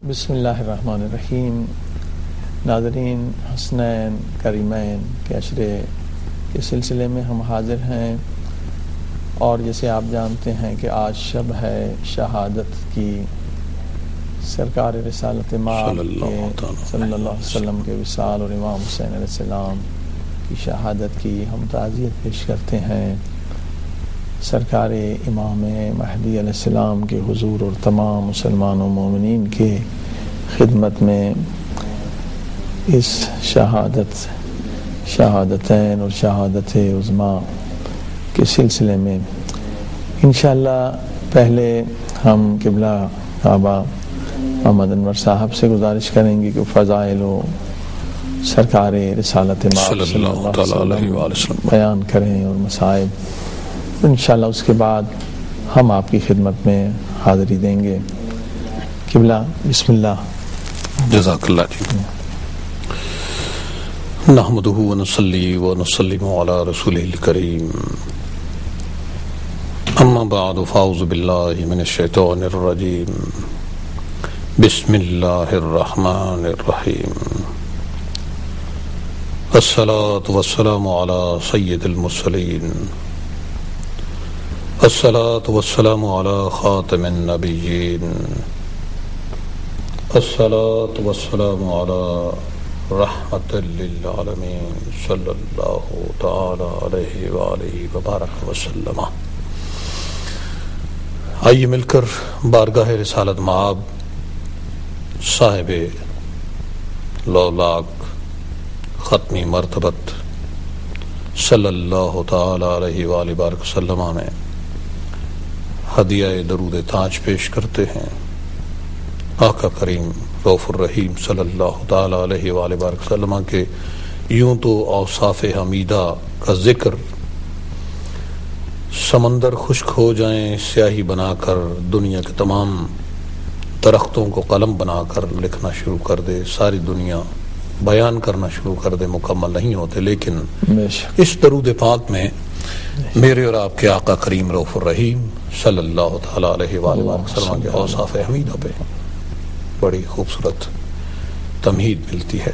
بسم اللہ الرحمن الرحیم۔ ناظرین، حسنین کریمین کے عشرے کے سلسلے میں ہم حاضر ہیں، اور جیسے آپ جانتے ہیں کہ آج شب ہے شہادت کی، سرکار رسالت مآب صلی اللہ علیہ وسلم کے وصال اور امام حسین علیہ السلام کی شہادت کی ہم تعزیت پیش کرتے ہیں۔ سرکار امام مہدی علیہ السلام کے حضور اور تمام مسلمان و مومنین کے خدمت میں اس شہادتین اور شہادت عظمیٰ کے سلسلے میں انشاءاللہ پہلے ہم قبلہ کعبہ محمد انور صاحب سے گزارش کریں گے کہ فضائل و سرکار رسالت مآب صلی اللہ علیہ وسلم بیان کریں اور مصائب۔ انشاءاللہ اس کے بعد ہم آپ کی خدمت میں حاضری دیں گے۔ قبلہ بسم اللہ۔ جزاک اللہ جی۔ نحمدہ ونصلی ونسلم علی رسولہ الکریم، اما بعد فاعوذ باللہ من الشیطان الرجیم، بسم اللہ الرحمن الرحیم، الصلاة والسلام علی سید المرسلین، الصلاة والسلام علی خاتم النبیین، الصلاة والسلام علی رحمت للعالمین صلی اللہ تعالی علیہ وآلہ وبارک وسلم۔ آئیے مل کر بارگاہ رسالت مآب صاحب لولاک ختمی مرتبت صلی اللہ تعالی علیہ وآلہ وبارک وسلم میں ہدیہ درود تاج پیش کرتے ہیں۔ آقا کریم رؤوف الرحیم صلی اللہ تعالی علیہ وآلہ وبارک وسلم کے یوں تو اوصاف حمیدہ کا ذکر سمندر خشک ہو جائیں سیاہی بنا کر، دنیا کے تمام درختوں کو قلم بنا کر لکھنا شروع کر دے، ساری دنیا بیان کرنا شروع کر دے، مکمل نہیں ہوتے۔ لیکن اس درود پاک میں میرے اور آپ کے آقا کریم رؤوف الرحیم صلی اللہ تعالی علیہ وآلہ وسلم کے اوصاف حمیدہ پہ بڑی خوبصورت تمہید ملتی ہے۔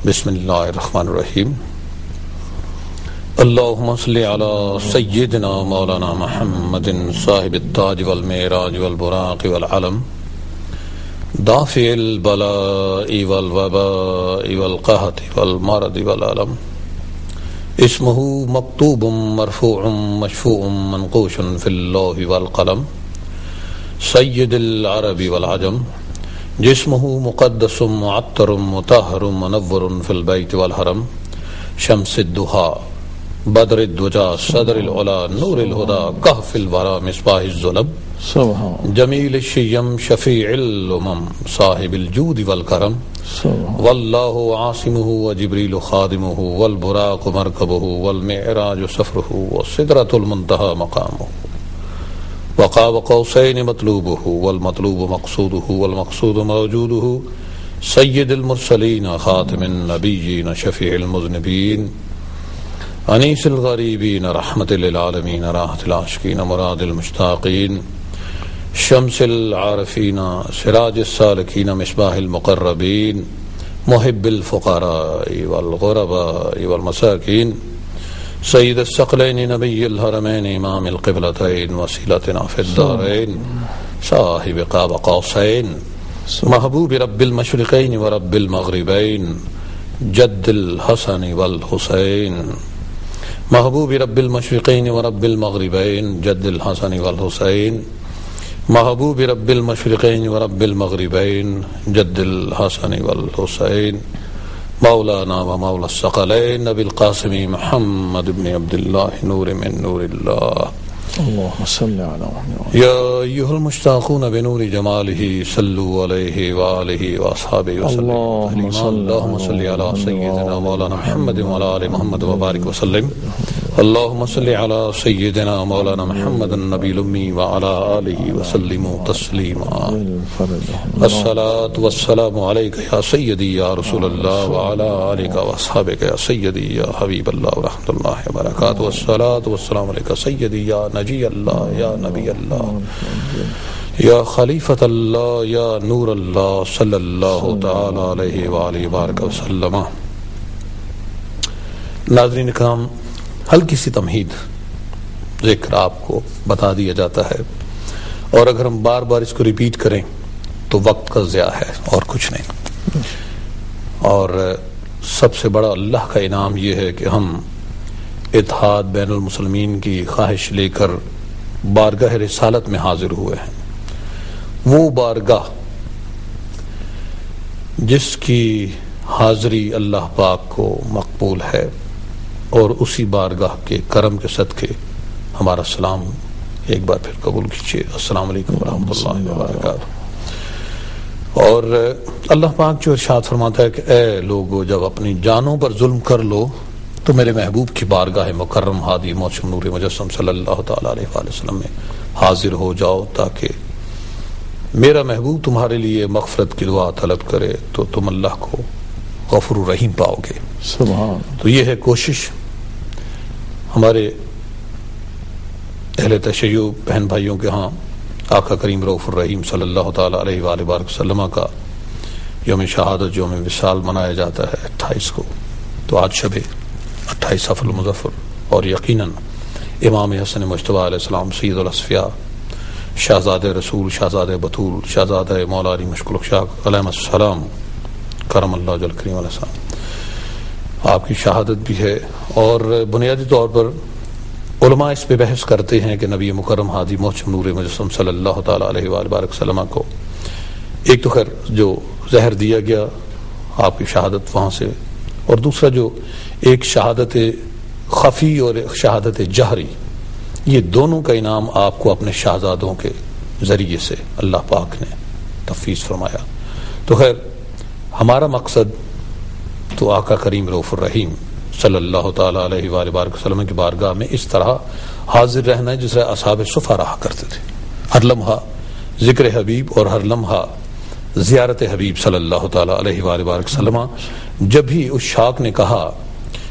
بسم اللہ الرحمن الرحیم، اللہم صلی علی سیدنا مولانا محمد صاحب التاج والمعراج والبراق والعلم، دافع البلاء والوباء والقحط والمرض والعلم، اسمہ مکتوب مرفوع مشفوع منقوش فی اللوح والقلم، سید العرب والعجم، جسمہ مقدس معطر مطہر منور فی البیت والحرم، شمس الدہا بدر الدجا صدر العلا نور الہدا کہف الورا مصباح الظلم، جمیل الشیم شفیع الامم صاحب الجود والکرم، واللہ عاصمہ وجبریل خادمہ والبراق مرکبہ والمعراج سفرہ والسدرۃ المنتہی مقامہ، وقاب قوسین مطلوبہ والمطلوب مقصودہ والمقصود موجودہ، سید المرسلین خاتم النبیین شفیع المذنبین، انیس الغریبین رحمت للعالمین راحت العاشقین مراد المشتاقین، شمس العارفین سراج السالکین مصباح المقربین، محب الفقراء والغرباء والمساکین، سید الثقلین نبی الحرمین امام القبلتین وسیلتنا فی الدارین، صاحب قاب قوسین، محبوب رب المشرقین ورب المغربین، جد الحسن والحسین، محبوب رب المشرقین ورب المغربین، جد الحسن والحسین، محبوب رب المشرقین ورب المغربین، جد الحسن والحسین، مولانا و مولا الثقلین نبی القاسم محمد بن عبداللہ نور من نور اللہ، اللهم صل على محمد یا ایہا المشتاقون بنور جمالہ صلوا علیہ وآلہ واصحابہ وسلم، اللہم صل علی سیدنا مولانا محمد وعلی آل محمد وبارک وسلم، اللہم صل علی سیدنا مولانا محمد النبی الامی وعلی آلہ وسلم تسلیما، الصلاة والسلام علیک یا سیدی یا رسول اللہ وعلی آلک واصحابک یا سیدی یا حبیب اللہ ورحمۃ اللہ وبرکاتہ، الصلاة والسلام علیک سیدی یا نجی اللہ یا نبی اللہ یا خلیفۃ اللہ یا نور اللہ صلی اللہ تعالی علیہ وآلہ وبارک وسلم۔ ناظرین کرام، ہلکی سی تمہید ذکر آپ کو بتا دیا جاتا ہے، اور اگر ہم بار بار اس کو ریپیٹ کریں تو وقت کا ضیاع ہے اور کچھ نہیں۔ اور سب سے بڑا اللہ کا انعام یہ ہے کہ ہم اتحاد بین المسلمین کی خواہش لے کر بارگاہ رسالت میں حاضر ہوئے ہیں، وہ بارگاہ جس کی حاضری اللہ پاک کو مقبول ہے، اور اسی بارگاہ کے کرم کے صدقے ہمارا سلام ایک بار پھر قبول کیجیے۔ السلام علیکم ورحمۃ اللہ وبرکاتہ۔ اور اللہ پاک جو ارشاد فرماتا ہے کہ اے لوگو، جب اپنی جانوں پر ظلم کر لو تو میرے محبوب کی بارگاہ مکرم ہادی موسم نور مجسم صلی اللہ تعالی علیہ وآلہ وسلم میں حاضر ہو جاؤ، تاکہ میرا محبوب تمہارے لیے مغفرت کی دعا طلب کرے تو تم اللہ کو غفور الرحیم پاؤ گے۔ سبحان۔ تو یہ ہے کوشش ہمارے اہل تشیع بہن بھائیوں کے ہاں آقا کریم رؤوف الرحیم صلی اللہ تعالی علیہ وآلہ وسلم کا یوم شہادت، یوم وصال منایا جاتا ہے 28 کو۔ تو آج شب 28 صفر المظفر، اور یقیناً امام حسن مجتبی علیہ السلام سید الاصفیاء، شہزاد رسول، شہزاد بطول، شہزاد مولا علی مشکل شاہ علیہ السلام کرم اللہ جل کریم علیہ السلام، آپ کی شہادت بھی ہے۔ اور بنیادی طور پر علماء اس پہ بحث کرتے ہیں کہ نبی مکرم ہادی محسن نور مجسم صلی اللہ تعالی علیہ وآلہ وسلم کو ایک تو خیر جو زہر دیا گیا آپ کی شہادت وہاں سے، اور دوسرا جو ایک شہادت خفی اور ایک شہادت جہری، یہ دونوں کا انعام آپ کو اپنے شہزادوں کے ذریعے سے اللہ پاک نے تفویض فرمایا۔ تو خیر ہمارا مقصد تو آقا کریم رؤوف الرحیم صلی اللہ تعالی علیہ وآلہ وسلم کی بارگاہ میں اس طرح حاضر رہنا ہے جس طرح اصحاب صفا رہا کرتے تھے، ہر لمحہ ذکر حبیب اور ہر لمحہ زیارت حبیب صلی اللہ تعالی علیہ وآلہ وسلم۔ جب بھی اس شاک نے کہا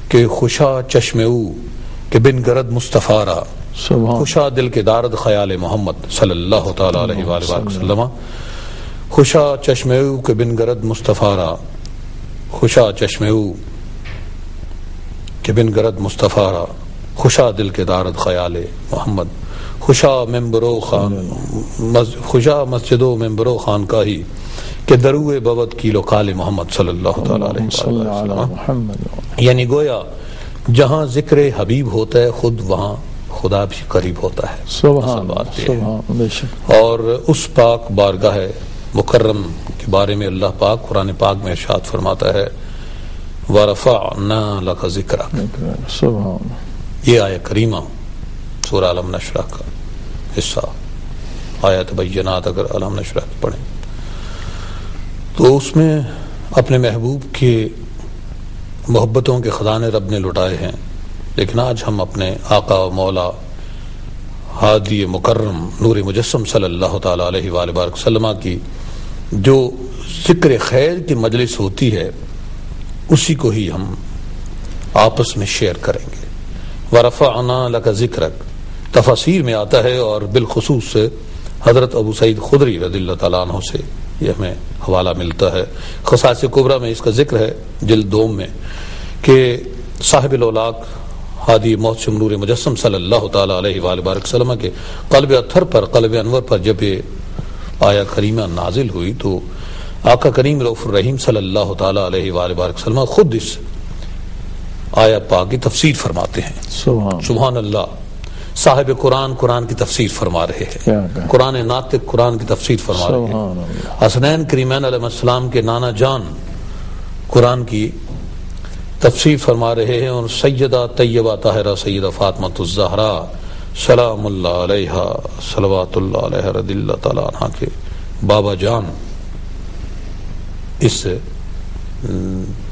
کہ خوشا چشم او کہ بن گرد مصطفیٰ را، خوشا دل کے دارد خیال محمد صلی اللہ تعالی علیہ وآلہ وسلم، خوشا چشم او کہ بن گرد مصطفیٰ را، خوشا چشم او کہ بن گرد مصطفیٰ را، خوشا دل کے دارد خیال محمد، خوشا ممبرو خان، خوشا مسجد و ممبرو خان کا ہی کہ دروے بوت کیلو کال محمد صلی اللہ تعالی علیہ وسلم۔ یعنی گویا جہاں ذکر حبیب ہوتا ہے خود وہاں خدا بھی قریب ہوتا ہے۔ سبحان اللہ۔ اور اس پاک بارگاہ مکرم کے بارے میں اللہ پاک قرآن پاک میں ارشاد فرماتا ہے وَرَفَعْنَا لَكَ ذِكْرَكَ۔ سبحان۔ یہ آیہ کریمہ سورہ علم نشرح کا حصہ، آیات بینات اگر علم نشرح پڑھیں تو اس میں اپنے محبوب کے محبتوں کے خزانے رب نے لٹائے ہیں، لیکن آج ہم اپنے آقا و مولا ہادی مکرم نور مجسم صلی اللہ تعالی علیہ وآلہ وسلم کی جو ذکر خیر کی مجلس ہوتی ہے اسی کو ہی ہم آپس میں شیئر کریں گے۔ وَرَفَعْنَا لَكَ ذِكْرَكَ تفاسیر میں آتا ہے، اور بالخصوص سے حضرت ابو سعید خدری رضی اللہ تعالیٰ عنہ سے یہ ہمیں حوالہ ملتا ہے۔ خصائص کبریٰ میں اس کا ذکر ہے جلد 2 میں کہ صاحب الاولاق ہادی محسن نور مجسم صلی اللہ تعالی علیہ وآلہ وسلم کے قلب اطہر پر، قلب انور پر جب یہ آیہ کریمہ نازل ہوئی تو آقا کریم رؤوف الرحیم صلی اللہ تعالی علیہ وآلہ وسلم خود اس آیہ پاک کی تفسیر فرماتے ہیں۔ سبحان اللہ۔ صاحب قرآن قرآن کی تفسیر فرما رہے ہیں، قرآن ناطق قرآن کی تفسیر فرما رہے ہیں، حسنین کریمین علیہ السلام کے نانا جان قرآن کی تفسیر فرما رہے ہیں، اور سیدہ طیبہ طاہرہ سیدہ فاطمہ الزہرا سلام اللہ علیہا صلوات اللہ علیہ رضی اللہ تعالی عنہ کے بابا جان اس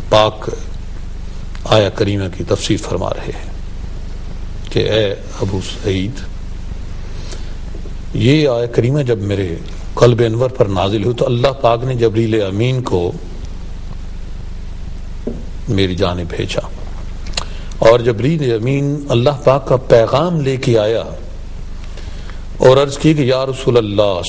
پاک آیہ کریمہ کی تفسیر فرما رہے ہیں کہ اے ابو سعید، یہ آیہ کریمہ جب میرے قلب انور پر نازل ہوئی تو اللہ پاک نے جبریل امین کو میری جانب بھیجا، اور جبریل امین اللہ پاک کا پیغام لے کے آیا اور عرض کی کہ یا رسول اللہ